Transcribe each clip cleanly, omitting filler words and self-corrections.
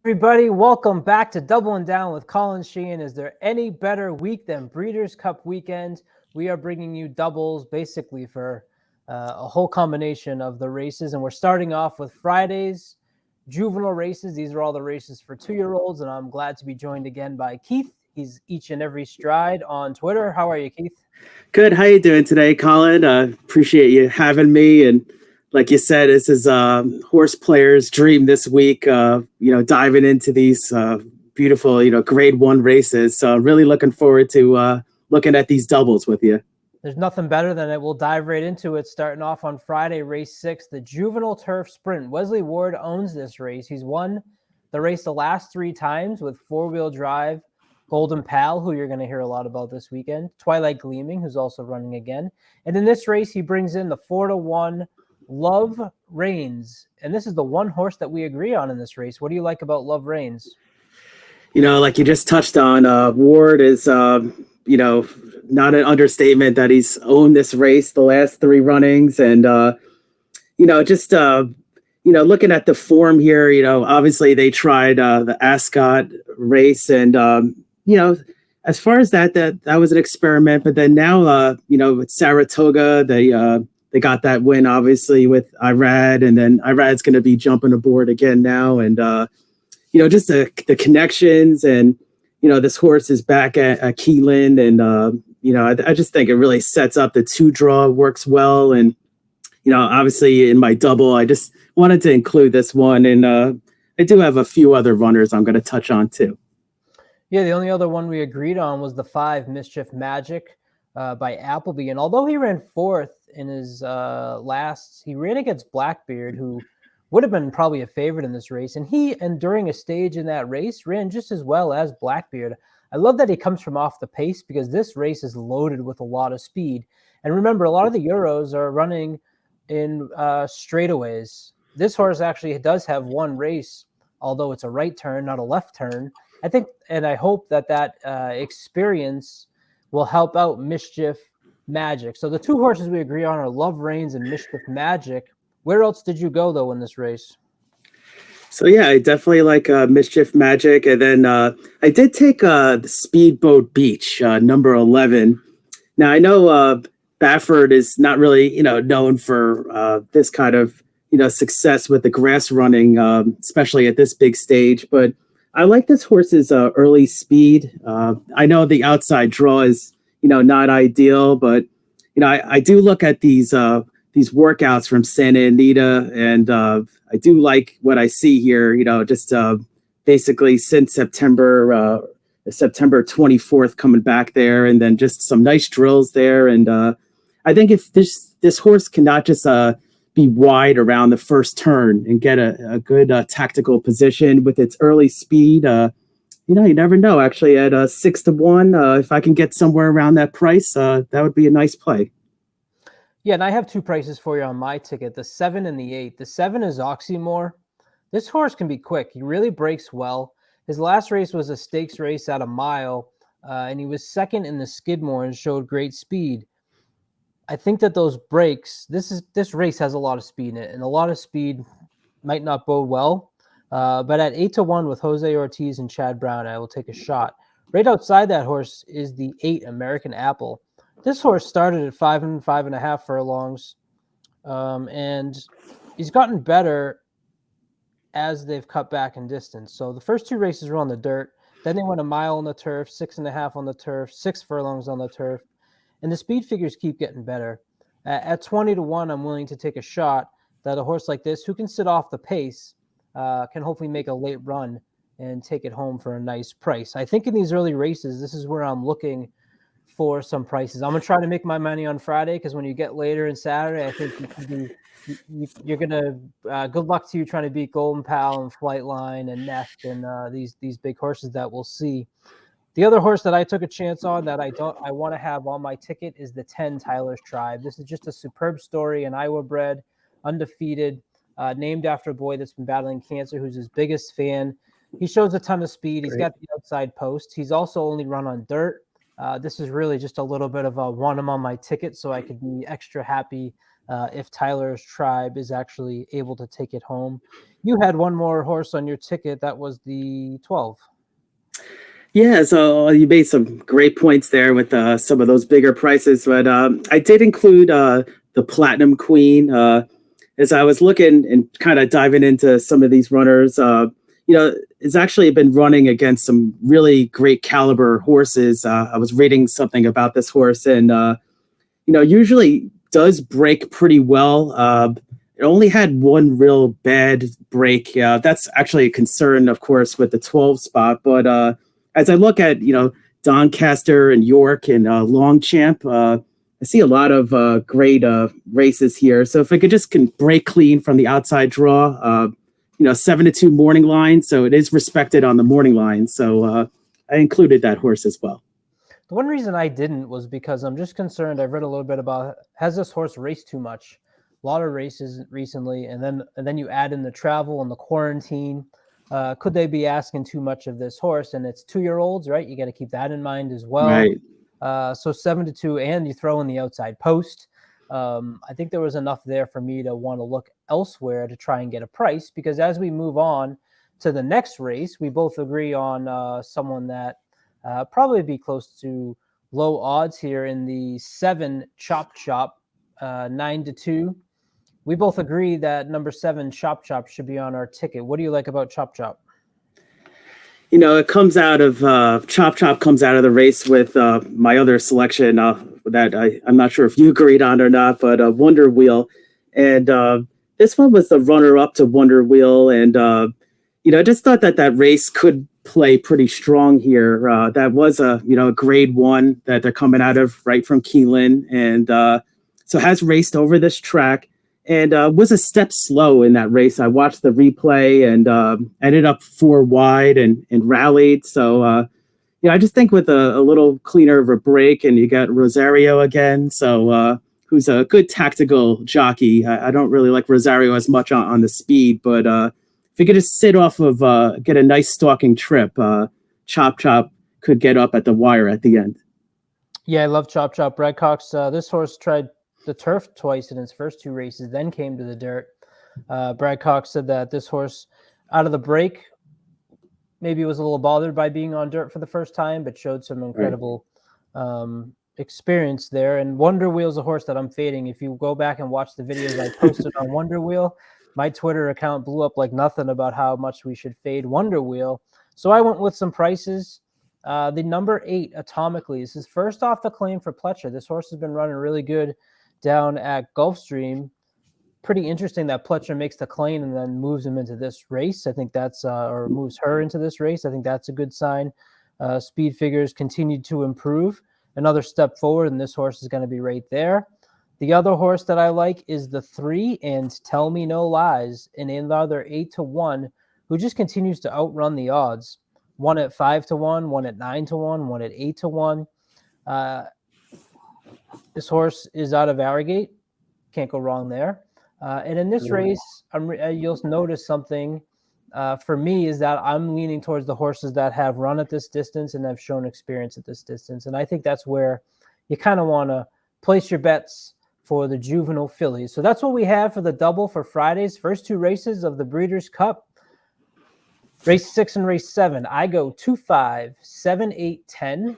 Everybody, welcome back to Doubling Down with Colin Sheehan. Is there any better week than Breeders' Cup weekend? We are bringing you doubles basically for a whole combination of the races, and we're starting off with Friday's juvenile races. These are all the races for 2-year-olds, and I'm glad to be joined again by Keith. He's each and every stride on Twitter. How are you, Keith? Good. How you doing today, Colin? Appreciate you having me. And like you said, this is horse players' dream this week. Diving into these beautiful, Grade 1 races. So really looking forward to looking at these doubles with you. There's nothing better than it. We'll dive right into it. Starting off on Friday, race 6, the Juvenile Turf Sprint. Wesley Ward owns this race. He's won the race the last 3 times with four-wheel drive. Golden Pal, who you're going to hear a lot about this weekend. Twilight Gleaming, who's also running again. And in this race, he brings in the 4-1 Love Reigns. And this is the one horse that we agree on in this race. What do you like about Love Reigns? Like you just touched on, Ward is, not an understatement that he's owned this race the last 3 runnings. And, looking at the form here, obviously they tried the Ascot race and, as far as that was an experiment, but then now, with Saratoga, they got that win, obviously, with Irad, and then Irad's going to be jumping aboard again now. And, just the connections and, this horse is back at Keeneland. And, I just think it really sets up the 2-draw works well. And, obviously in my double, I just wanted to include this one. And I do have a few other runners I'm going to touch on too. Yeah, the only other one we agreed on was the 5 Mischief Magic by Appleby. And although he ran 4th in his he ran against Blackbeard, who would have been probably a favorite in this race. And during a stage in that race, ran just as well as Blackbeard. I love that he comes from off the pace because this race is loaded with a lot of speed. And remember, a lot of the Euros are running in straightaways. This horse actually does have one race, although it's a right turn, not a left turn. I think, and I hope that experience will help out Mischief Magic. So the 2 horses we agree on are Love Reigns and Mischief Magic. Where else did you go, though, in this race? So, yeah, I definitely like Mischief Magic. And then I did take the Speedboat Beach, number 11. Now, I know Baffert is not really, known for this kind of, success with the grass running, especially at this big stage. But I like this horse's early speed. I know the outside draw is, not ideal, but, I do look at these workouts from Santa Anita, and I do like what I see here, just basically since September 24th coming back there, and then just some nice drills there. And I think if this horse cannot just be wide around the first turn and get a good tactical position with its early speed, you never know. Actually, at 6-1, if I can get somewhere around that price, that would be a nice play. Yeah, and I have 2 prices for you on my ticket, the 7 and the 8. The 7 is Oxymore. This horse can be quick. He really breaks well. His last race was a stakes race at a mile, and he was second in the Skidmore and showed great speed. I think that those breaks, this race has a lot of speed in it, and a lot of speed might not bode well. But at 8-1 with Jose Ortiz and Chad Brown, I will take a shot. Right outside that horse is the 8 American Apple. This horse started at 5 and 5.5 furlongs, and he's gotten better as they've cut back in distance. So the first 2 races were on the dirt. Then they went a mile on the turf, 6.5 on the turf, 6 furlongs on the turf. And the speed figures keep getting better. At 20-1, I'm willing to take a shot that a horse like this, who can sit off the pace, can hopefully make a late run and take it home for a nice price. I think in these early races, this is where I'm looking for some prices. I'm going to try to make my money on Friday, because when you get later in Saturday, I think you're going to good luck to you trying to beat Golden Pal and Flightline and Nest and these big horses that we'll see. The other horse that I took a chance on that I want to have on my ticket is the 10 Tyler's Tribe. This is just a superb story, an Iowa bred, undefeated, named after a boy that's been battling cancer, who's his biggest fan. He shows a ton of speed. He's got the outside post. He's also only run on dirt. This is really just a little bit of a want him on my ticket, so I could be extra happy if Tyler's Tribe is actually able to take it home. You had one more horse on your ticket. That was the 12. Yeah, so you made some great points there with some of those bigger prices, but I did include the Platinum Queen as I was looking and kind of diving into some of these runners. It's actually been running against some really great caliber horses. I was reading something about this horse, and usually does break pretty well. It only had one real bad break. That's actually a concern, of course, with the 12 spot, but as I look at, Doncaster and York and Longchamp, I see a lot of great races here. So if I could just break clean from the outside draw, 7-2 morning line. So it is respected on the morning line. So I included that horse as well. The one reason I didn't was because I'm just concerned. I've read a little bit about, has this horse raced too much? A lot of races recently, and then you add in the travel and the quarantine. Could they be asking too much of this horse? And it's 2-year-olds, right? You got to keep that in mind as well. Right. So 7-2, and you throw in the outside post. I think there was enough there for me to want to look elsewhere to try and get a price, because as we move on to the next race, we both agree on someone that probably be close to low odds here in the 7 Chop Chop, 9-2. We both agree that number 7 Chop Chop should be on our ticket. What do you like about Chop Chop? It comes out of Chop Chop comes out of the race with my other selection that I'm not sure if you agreed on or not, but Wonder Wheel. And this one was the runner up to Wonder Wheel. And, I just thought that race could play pretty strong here. That was a grade 1 that they're coming out of right from Keeneland. And so has raced over this track. And was a step slow in that race. I watched the replay and ended up 4 wide and rallied. So, I just think with a little cleaner of a break, and you got Rosario again. So, who's a good tactical jockey. I don't really like Rosario as much on the speed, but if you could just sit off of, get a nice stalking trip, Chop Chop could get up at the wire at the end. Yeah, I love Chop Chop. Brad Cox, this horse tried the turf twice in his first 2 races, then came to the dirt. Brad Cox said that this horse out of the break maybe was a little bothered by being on dirt for the first time, but showed some incredible experience there. And Wonder Wheel's a horse that I'm fading. If you go back and watch the videos I posted on Wonder Wheel, my Twitter account blew up like nothing about how much we should fade Wonder Wheel. So I went with some prices. The number 8, Atomically, this is first off the claim for Pletcher. This horse has been running really good down at Gulfstream. Pretty interesting that Pletcher makes the claim and then moves him into this race. I think that's or moves her into this race. I think that's a good sign. Speed figures continued to improve. Another step forward, and this horse is going to be right there. The other horse that I like is the 3 and Tell Me No Lies, and another 8-1, who just continues to outrun the odds. One at 5-1, one at 9-1, one at 8-1. This horse is out of Arrogate. Can't go wrong there. And in this race, you'll notice something for me is that I'm leaning towards the horses that have run at this distance and have shown experience at this distance. And I think that's where you kind of want to place your bets for the juvenile fillies. So that's what we have for the double for Friday's first 2 races of the Breeders' Cup. Race 6 and race 7. I go 2, 5, 7, 8, 10.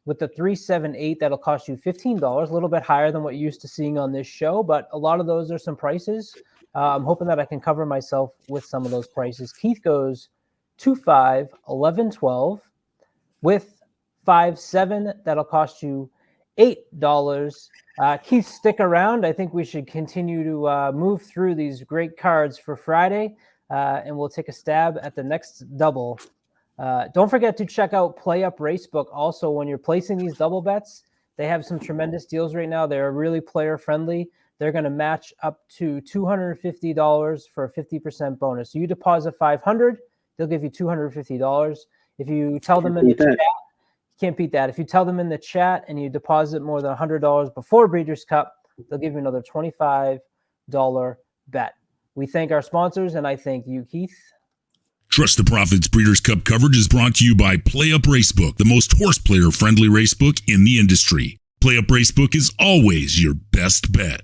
With the 3, 7, 8, that'll cost you $15, a little bit higher than what you're used to seeing on this show, but a lot of those are some prices. I'm hoping that I can cover myself with some of those prices. Keith goes 2, 5, 11, 12. With 5, 7, that'll cost you $8. Keith, stick around. I think we should continue to move through these great cards for Friday, and we'll take a stab at the next double. Don't forget to check out PlayUp Racebook. Also, when you're placing these double bets, they have some tremendous deals right now. They're really player friendly. They're going to match up to $250 for a 50% bonus. So you deposit $500, they'll give you $250. If you tell them in the chat, you can't beat that. If you tell them in the chat and you deposit more than $100 before Breeders' Cup, they'll give you another $25 bet. We thank our sponsors, and I thank you, Keith. Trust the Profits Breeders' Cup coverage is brought to you by PlayUp Racebook, the most horse player friendly racebook in the industry. PlayUp Racebook is always your best bet.